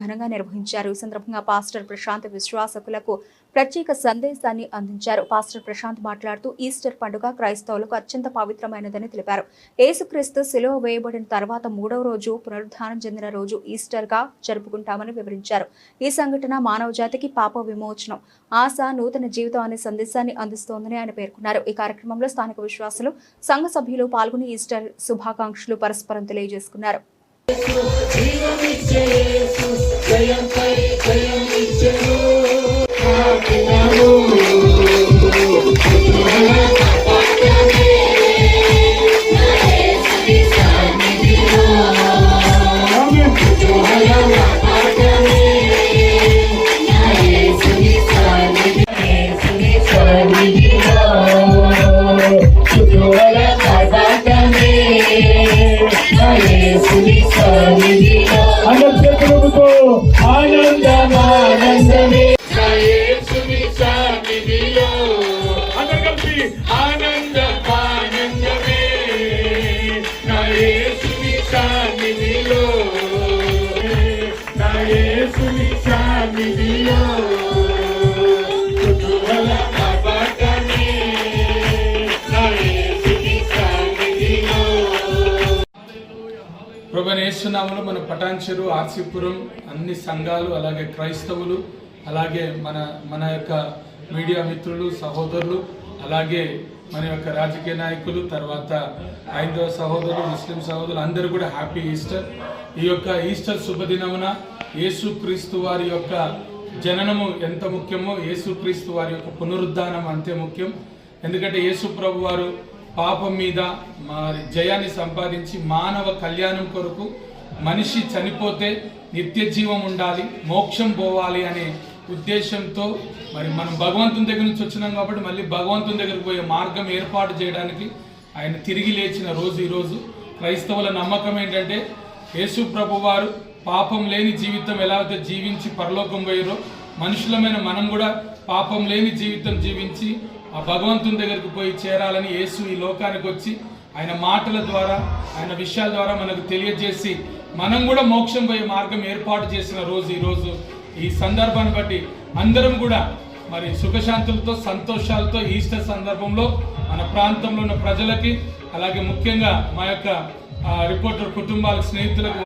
ఘనంగా నిర్వహించారు. ఈ సందర్భంగా పాస్టర్ ప్రశాంత్ విశ్వాసకులకు ప్రత్యేక సందేశాన్ని అందించారు. పాస్టర్ ప్రశాంత్ మాట్లాడుతూ ఈస్టర్ పండుగ క్రైస్తవులకు అత్యంత పవిత్రమైనదని తెలిపారు. యేసుక్రీస్తు శిలువ వేయబడిన తర్వాత 3వ రోజు పునరుద్ధానం చెందిన రోజు ఈస్టర్ గా జరుపుకుంటామని వివరించారు. ఈ సంఘటన మానవ జాతికి పాప విమోచనం, ఆశ, నూతన జీవితం అనే సందేశాన్ని అందిస్తోందని ఆయన పేర్కొన్నారు. ఈ కార్యక్రమంలో స్థానిక విశ్వాసులు, సంఘ సభ్యులు పాల్గొని ఈస్టర్ శుభాకాంక్షలు పరస్పరం తెలియజేసుకున్నారు. ప్రభువైన యేసు నామములో మన పటాన్చెరు, ఆర్సీపురం అన్ని సంఘాలు, అలాగే క్రైస్తవులు, అలాగే మన యొక్క మీడియా మిత్రులు, సహోదరులు, అలాగే మన యొక్క రాజకీయ నాయకులు, తర్వాత హైందవ సహోదరులు, ముస్లిం సహోదరులు అందరూ కూడా హ్యాపీ ఈస్టర్. ఈ యొక్క ఈస్టర్ శుభదినమున యేసుక్రీస్తు వారి యొక్క జననము ఎంత ముఖ్యమో యేసుక్రీస్తు వారి యొక్క పునరుద్ధానం అంతే ముఖ్యం. ఎందుకంటే యేసు ప్రభు వారు పాపం మీద మరి జయాన్ని సంపాదించి మానవ కళ్యాణం కొరకు మనిషి చనిపోతే నిత్య జీవం ఉండాలి, మోక్షం పోవాలి అనే ఉద్దేశంతో మరి మనం భగవంతుని దగ్గర నుంచి వచ్చినాం కాబట్టి మళ్ళీ భగవంతుని దగ్గరకు పోయే మార్గం ఏర్పాటు చేయడానికి ఆయన తిరిగి లేచిన రోజు ఈరోజు. క్రైస్తవుల నమ్మకం ఏంటంటే యేసు ప్రభు వారు పాపం లేని జీవితం ఎలా అయితే జీవించి పరలోకం పోయారో మనుషులమైన మనం కూడా పాపం లేని జీవితం జీవించి ఆ భగవంతుని దగ్గరికి పోయి చేరాలని యేసు ఈ లోకానికి వచ్చి ఆయన మాటల ద్వారా, ఆయన విషయాల ద్వారా మనకు తెలియజేసి మనం కూడా మోక్షం పోయే మార్గం ఏర్పాటు చేసిన రోజు ఈరోజు. ఈ సందర్భాన్ని బట్టి అందరం కూడా మరి సుఖశాంతులతో, సంతోషాలతో ఈస్టర్ సందర్భంలో మన ప్రాంతంలో ఉన్న ప్రజలకి, అలాగే ముఖ్యంగా మా యొక్క రిపోర్టర్ కుటుంబాలకు, స్నేహితులకు